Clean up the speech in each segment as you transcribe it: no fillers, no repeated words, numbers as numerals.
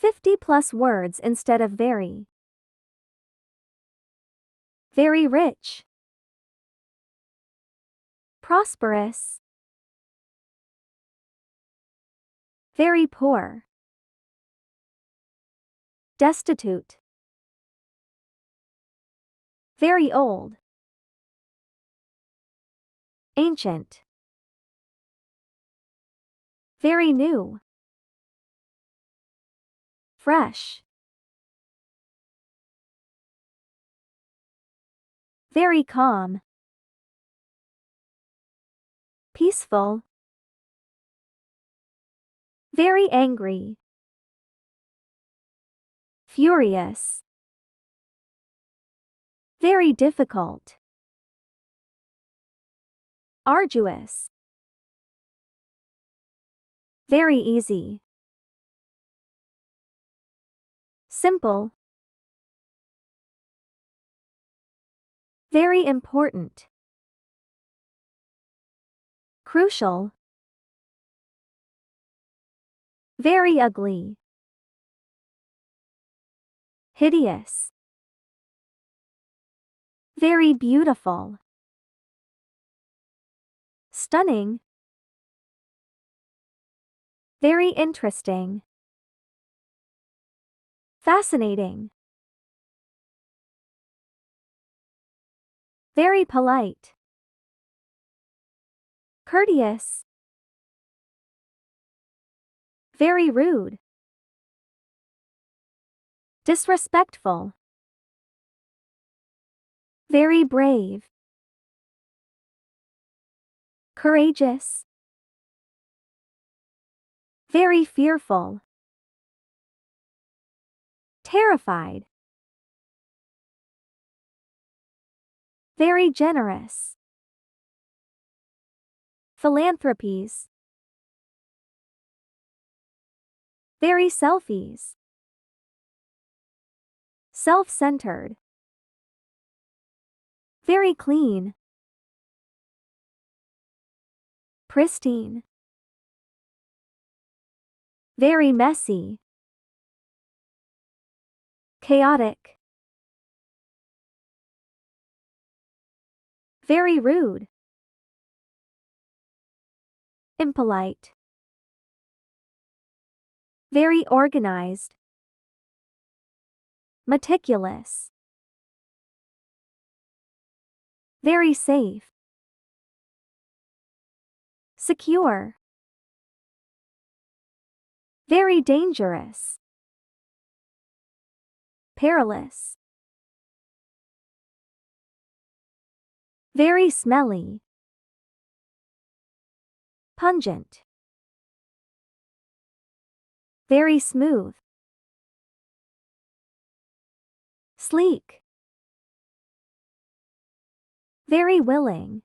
50 plus words instead of very. Very rich. Prosperous. Very poor. Destitute. Very old. Ancient. Very new. Fresh. Very calm. Peaceful. Very angry. Furious. Very difficult. Arduous. Very easy. Simple. Very important. Crucial. Very ugly. Hideous. Very beautiful. Stunning. Very interesting. Fascinating. Very polite. Courteous. Very rude. Disrespectful. Very brave. Courageous. Very fearful. Terrified. Very generous. Philanthropies. Very selfies. Self-centered. Very clean. Pristine. Very messy. Chaotic. Very rude. Impolite. Very organized. Meticulous. Very safe. Secure. Very dangerous. Perilous. Very smelly. Pungent. Very smooth. Sleek. Very willing.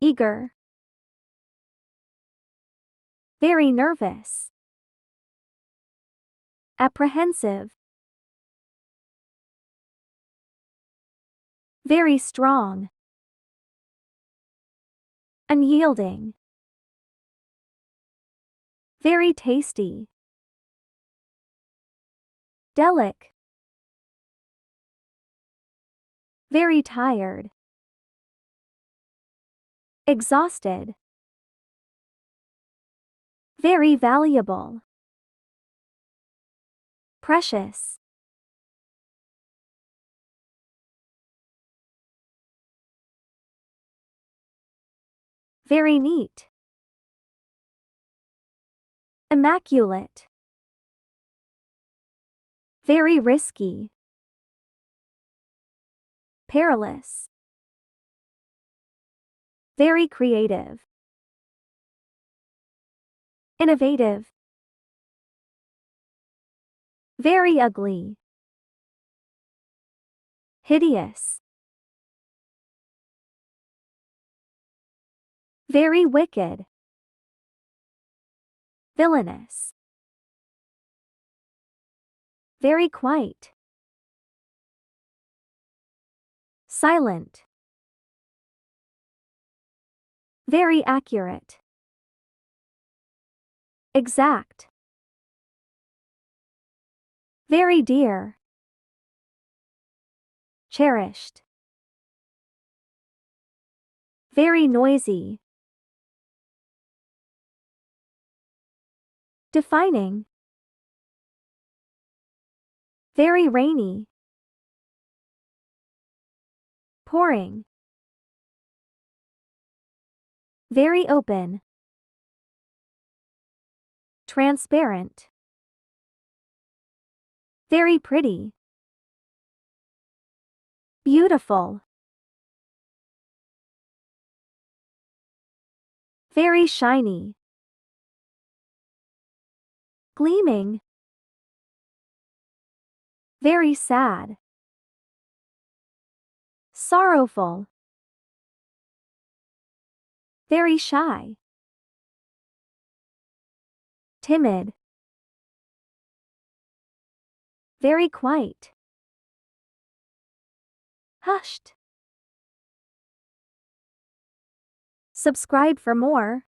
Eager. Very nervous. Apprehensive. Very strong. Unyielding. Very tasty. Delic. Very tired. Exhausted. Very valuable. Precious. Very neat. Immaculate. Very risky. Perilous. Very creative. Innovative. Very ugly. Hideous. Very wicked. Villainous. Very quite. Silent. Very accurate. Exact. Very dear. Cherished. Very noisy. Defining. Very rainy. Pouring. Very open. Transparent. Very pretty. Beautiful. Very shiny. Gleaming. Very sad. Sorrowful. Very shy. Timid. Very quiet. Hushed. Subscribe for more.